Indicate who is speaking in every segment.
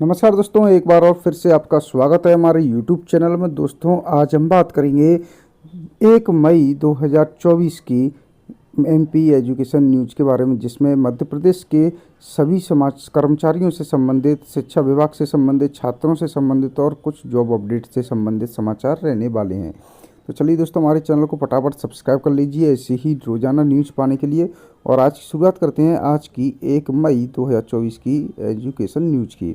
Speaker 1: नमस्कार दोस्तों, एक बार और फिर से आपका स्वागत है हमारे YouTube चैनल में। दोस्तों, आज हम बात करेंगे 1 मई 2024 की MP एजुकेशन न्यूज़ के बारे में, जिसमें मध्य प्रदेश के सभी समाज कर्मचारियों से संबंधित, शिक्षा विभाग से संबंधित, छात्रों से संबंधित और कुछ जॉब अपडेट से संबंधित समाचार रहने वाले हैं। तो चलिए दोस्तों, हमारे चैनल को फटाफट सब्सक्राइब कर लीजिए ऐसे ही रोजाना न्यूज़ पाने के लिए। और आज की शुरुआत करते हैं आज की 1 मई 2024 की एजुकेशन न्यूज़ की।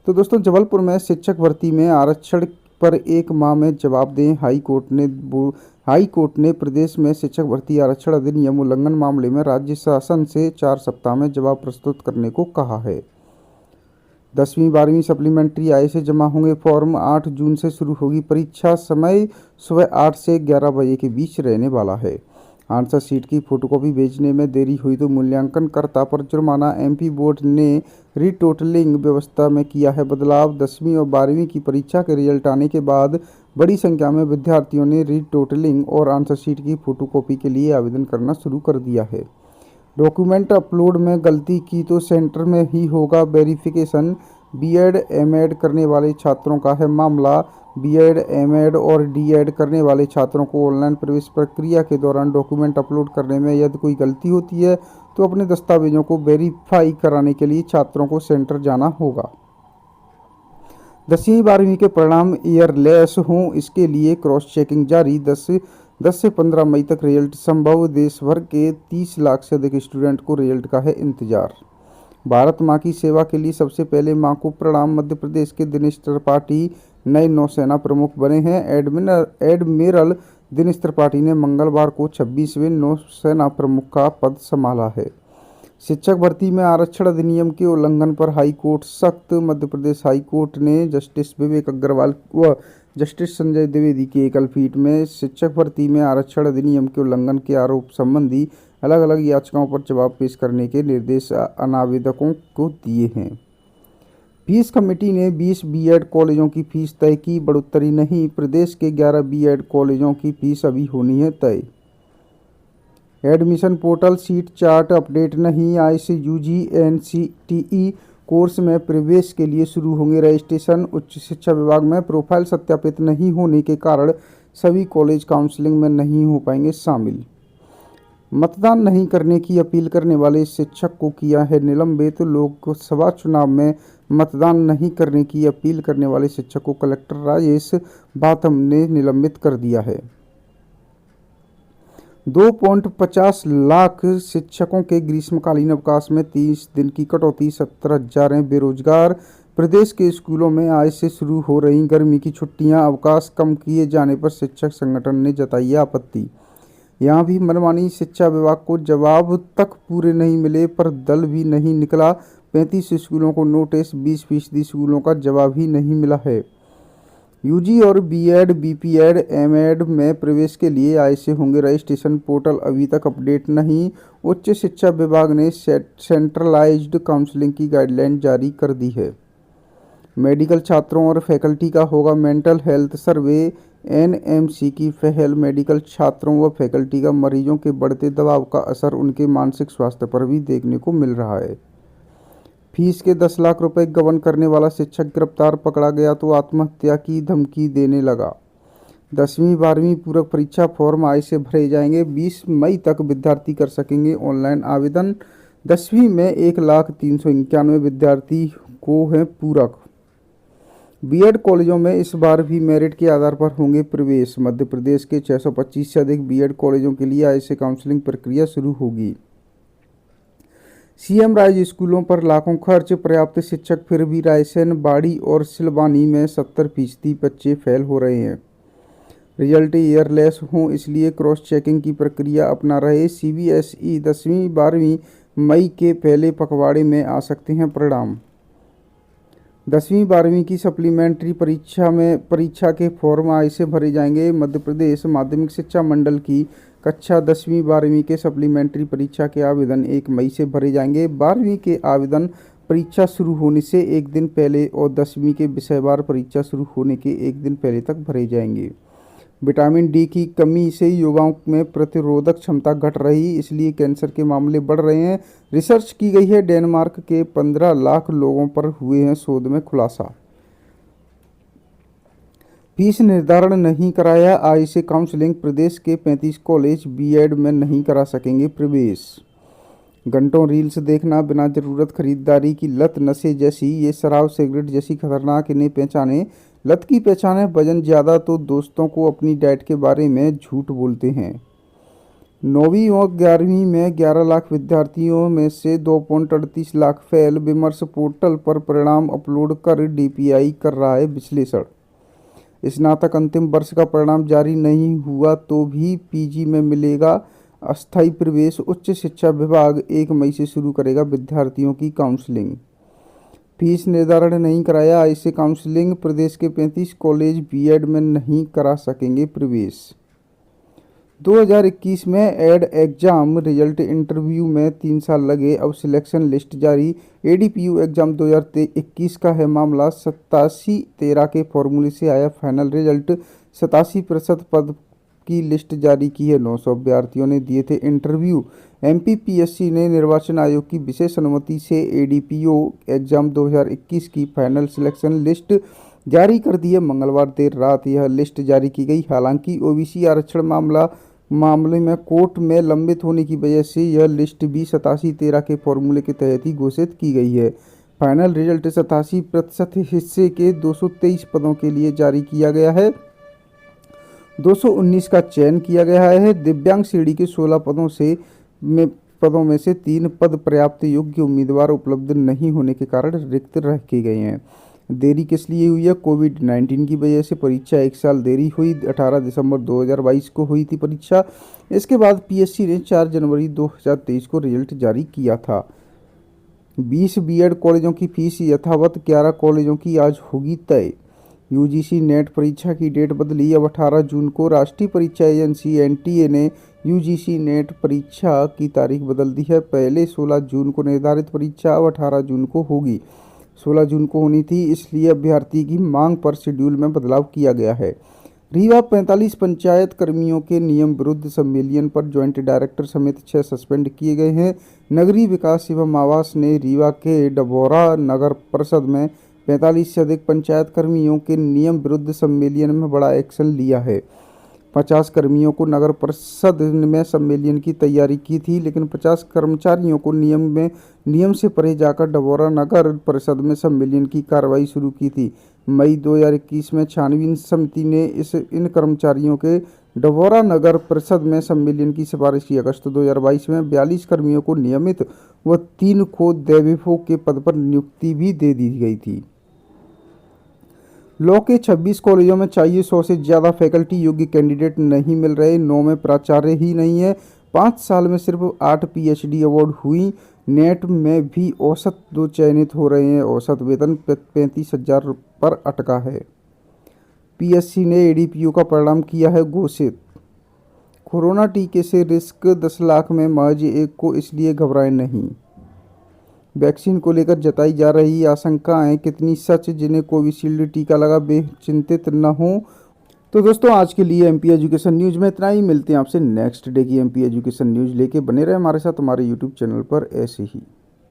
Speaker 1: तो दोस्तों, जबलपुर में शिक्षक भर्ती में आरक्षण पर 1 माह में जवाब दें। हाई कोर्ट ने प्रदेश में शिक्षक भर्ती आरक्षण अधिनियम उल्लंघन मामले में राज्य शासन से 4 सप्ताह में जवाब प्रस्तुत करने को कहा है। 10वीं 12वीं सप्लीमेंट्री आय से जमा होंगे फॉर्म। 8 जून से शुरू होगी परीक्षा। समय सुबह 8 से 11 बजे के बीच रहने वाला है। आंसर शीट की फोटोकॉपी भेजने में देरी हुई तो मूल्यांकनकर्ता पर जुर्माना। MP बोर्ड ने रीटोटलिंग व्यवस्था में किया है बदलाव। 10वीं और 12वीं की परीक्षा के रिजल्ट आने के बाद बड़ी संख्या में विद्यार्थियों ने रीटोटलिंग और आंसर शीट की फोटोकॉपी के लिए आवेदन करना शुरू कर दिया है। डॉक्यूमेंट अपलोड में गलती की तो सेंटर में ही होगा वेरिफिकेशन। B.Ed M.Ed करने वाले छात्रों का है मामला। B.Ed M.Ed और D.Ed करने वाले छात्रों को ऑनलाइन प्रवेश प्रक्रिया के दौरान डॉक्यूमेंट अपलोड करने में यदि कोई गलती होती है तो अपने दस्तावेजों को वेरीफाई कराने के लिए छात्रों को सेंटर जाना होगा। 10वीं 12वीं के परिणाम ईयरलेस हों, इसके लिए क्रॉस चेकिंग जारी। 10 से 15 मई तक रिजल्ट संभव। देश भर के 30 लाख से अधिक स्टूडेंट को रिजल्ट का है इंतजार। भारत माँ की सेवा के लिए सबसे पहले माँ को प्रणाम। मध्य प्रदेश के दिनेश त्रिपाठी नए नौसेना प्रमुख बने हैं। एडमिरल दिनेश त्रिपाठी ने मंगलवार को 26वें नौसेना प्रमुख का पद संभाला है। शिक्षक भर्ती में आरक्षण अधिनियम के उल्लंघन पर हाई कोर्ट सख्त। मध्य प्रदेश हाई कोर्ट ने जस्टिस विवेक अग्रवाल व जस्टिस संजय द्विवेदी की एकल पीठ में शिक्षक भर्ती में आरक्षण अधिनियम के उल्लंघन के आरोप संबंधी अलग अलग याचिकाओं पर जवाब पेश करने के निर्देश आवेदकों को दिए हैं। फीस कमेटी ने 20 B.Ed कॉलेजों की फीस तय की। बढ़ोतरी नहीं। प्रदेश के 11 B.Ed कॉलेजों की फीस अभी होनी है तय। Admission portal seat chart update नहीं। ICUG NCTE कोर्स में प्रवेश के लिए शुरू होंगे रजिस्ट्रेशन। उच्च शिक्षा विभाग में प्रोफाइल सत्यापित नहीं होने के कारण सभी कॉलेज काउंसलिंग में नहीं हो पाएंगे शामिल। मतदान नहीं करने की अपील करने वाले शिक्षक को किया है निलंबित। लोकसभा चुनाव में मतदान नहीं करने की अपील करने वाले शिक्षक को कलेक्टर राजेश बाथम ने निलंबित कर दिया है। 2.50 लाख शिक्षकों के ग्रीष्मकालीन अवकाश में 30 दिन की कटौती। 17,000 हैं बेरोजगार। प्रदेश के स्कूलों में आज से शुरू हो रही गर्मी की छुट्टियां। अवकाश कम किए जाने पर शिक्षक संगठन ने जताई आपत्ति। यहां भी मनमानी। शिक्षा विभाग को जवाब तक पूरे नहीं मिले पर दल भी नहीं निकला। 35 स्कूलों को नोटिस। 20% स्कूलों का जवाब ही नहीं मिला है। UG और B.Ed BPEd M.Ed में प्रवेश के लिए आज से होंगे रजिस्ट्रेशन। पोर्टल अभी तक अपडेट नहीं। उच्च शिक्षा विभाग ने सेंट्रलाइज्ड काउंसलिंग की गाइडलाइन जारी कर दी है। मेडिकल छात्रों और फैकल्टी का होगा मेंटल हेल्थ सर्वे। NMC की पहल। मेडिकल छात्रों व फैकल्टी का मरीजों के बढ़ते दबाव का असर उनके मानसिक स्वास्थ्य पर भी देखने को मिल रहा है। फीस के 10 लाख रुपए गबन करने वाला शिक्षक गिरफ्तार। पकड़ा गया तो आत्महत्या की धमकी देने लगा। 10वीं 12वीं पूरक परीक्षा फॉर्म आज से भरे जाएंगे। 20 मई तक विद्यार्थी कर सकेंगे ऑनलाइन आवेदन। 10वीं में 1,391 विद्यार्थी को हैं पूरक। B.Ed कॉलेजों में इस बार भी मेरिट के आधार पर होंगे प्रवेश। मध्य प्रदेश के 625 से अधिक B.Ed कॉलेजों के लिए आज से काउंसलिंग प्रक्रिया शुरू होगी। CM राज स्कूलों पर लाखों खर्च। पर्याप्त शिक्षक फिर भी रायसेन, बाड़ी और सिलवानी में 70% बच्चे फेल हो रहे हैं। रिजल्ट ईयरलेस हों, इसलिए क्रॉस चेकिंग की प्रक्रिया अपना रहे। CBSE 10वीं 12वीं मई के पहले पखवाड़े में आ सकते हैं परिणाम। 10वीं 12वीं की सप्लीमेंट्री परीक्षा के फॉर्म आज से भरे जाएंगे। मध्य प्रदेश माध्यमिक शिक्षा मंडल की कक्षा 10वीं 12वीं के सप्लीमेंट्री परीक्षा के आवेदन 1 मई से भरे जाएंगे। 12वीं के आवेदन परीक्षा शुरू होने से एक दिन पहले और 10वीं के विषयवार परीक्षा शुरू होने के एक दिन पहले तक भरे जाएंगे। विटामिन डी की कमी से युवाओं में प्रतिरोधक क्षमता घट रही, इसलिए कैंसर के मामले बढ़ रहे हैं। रिसर्च की गई है, डेनमार्क के 15 लाख लोगों पर हुए हैं शोध में खुलासा। फीस निर्धारण नहीं कराया, आई से काउंसलिंग, प्रदेश के 35 कॉलेज बीएड में नहीं करा सकेंगे प्रवेश। घंटों रील्स देखना, बिना जरूरत खरीदारी की लत नशे जैसी, ये शराब सिगरेट जैसी खतरनाक, इन्हें पहचाने। लत की पहचान है वजन ज़्यादा तो दोस्तों को अपनी डाइट के बारे में झूठ बोलते हैं। 9वीं और 11वीं में 11 लाख विद्यार्थियों में से 2.38 लाख फेल, विमर्श पोर्टल पर परिणाम अपलोड कर डीपीआई कर रहा है विश्लेषण। स्नातक अंतिम वर्ष का परिणाम जारी नहीं हुआ तो भी पीजी में मिलेगा अस्थायी प्रवेश, उच्च शिक्षा विभाग 1 मई से शुरू करेगा विद्यार्थियों की काउंसलिंग। फीस निर्धारण नहीं कराया, ऐसे काउंसलिंग, प्रदेश के 35 कॉलेज बीएड में नहीं करा सकेंगे प्रवेश। 2021 में एड एग्जाम रिजल्ट, इंटरव्यू में 3 साल लगे, अब सिलेक्शन लिस्ट जारी। एडीपीयू एग्जाम 2021 का है मामला, 87-13 के फॉर्मूले से आया फाइनल रिजल्ट। 87% पद की लिस्ट जारी की है, 900 अभ्यर्थियों ने दिए थे इंटरव्यू। एमपीपीएससी ने निर्वाचन आयोग की विशेष अनुमति से एडीपीओ एग्जाम 2021 की फाइनल सिलेक्शन लिस्ट जारी कर दी है। मंगलवार देर रात यह लिस्ट जारी की गई। हालांकि ओबीसी आरक्षण मामले में कोर्ट में लंबित होने की वजह से यह लिस्ट भी 87-13 के फॉर्मूले के तहत ही घोषित की गई है। फाइनल रिजल्ट 87% हिस्से के 223 पदों के लिए जारी किया गया है। 219 का चयन किया गया है। दिव्यांग श्रेणी के 16 पदों में से 3 पद पर्याप्त योग्य उम्मीदवार उपलब्ध नहीं होने के कारण रिक्त रखे गए हैं। देरी किस लिए हुई है? कोविड-19 की वजह से परीक्षा 1 साल देरी हुई। 18 दिसंबर 2022 को हुई थी परीक्षा। इसके बाद पीएससी ने 4 जनवरी 2023 को रिजल्ट जारी किया था। 20 बीएड कॉलेजों की फीस यथावत, 11 कॉलेजों की आज होगी तय। यूजीसी नेट परीक्षा की डेट बदली, अब 18 जून को। राष्ट्रीय परीक्षा एजेंसी एनटीए ने यूजीसी नेट परीक्षा की तारीख बदल दी है। पहले 16 जून को निर्धारित परीक्षा अब 18 जून को होगी। 16 जून को होनी थी, इसलिए अभ्यर्थी की मांग पर शेड्यूल में बदलाव किया गया है। रीवा 45 पंचायत कर्मियों के नियम विरुद्ध संमेलन पर ज्वाइंट डायरेक्टर समेत 6 सस्पेंड किए गए हैं। नगरीय विकास एवं आवास ने रीवा के डभौरा नगर परिषद में 45 से अधिक पंचायत कर्मियों के नियम विरुद्ध सम्मेलन में बड़ा एक्शन लिया है। 50 कर्मियों को नगर परिषद में सम्मेलन की तैयारी की थी, लेकिन 50 कर्मचारियों को नियम से परे जाकर डभौरा नगर परिषद में सम्मेलन की कार्रवाई शुरू की थी। मई 2021 में छानबीन समिति ने इन कर्मचारियों के डभौरा नगर परिषद में सम्मेलन की सिफारिश की। अगस्त 2022 में 42 कर्मियों को नियमित व 3 को दैवेफो के पद पर नियुक्ति भी दे दी गई थी। लॉ के 26 कॉलेजों में चाहिए 100 से ज़्यादा फैकल्टी, योग्य कैंडिडेट नहीं मिल रहे। 9 में प्राचार्य ही नहीं है। 5 साल में सिर्फ 8 पीएचडी अवार्ड हुई। नेट में भी औसत 2 चयनित हो रहे हैं। औसत वेतन 35,000 पर अटका है। पीएससी ने एडीपीयू का परिणाम किया है घोषित। कोरोना टीके से रिस्क 10 लाख में महज 1 को, इसलिए घबराएं नहीं। वैक्सीन को लेकर जताई जा रही आशंकाएं कितनी सच? जिन्हें कोविशील्ड टीका लगा वे चिंतित न हो। तो दोस्तों, आज के लिए एमपी एजुकेशन न्यूज़ में इतना ही। मिलते हैं आपसे नेक्स्ट डे की एमपी एजुकेशन न्यूज़ लेके। बने रहे हमारे साथ हमारे यूट्यूब चैनल पर ऐसे ही।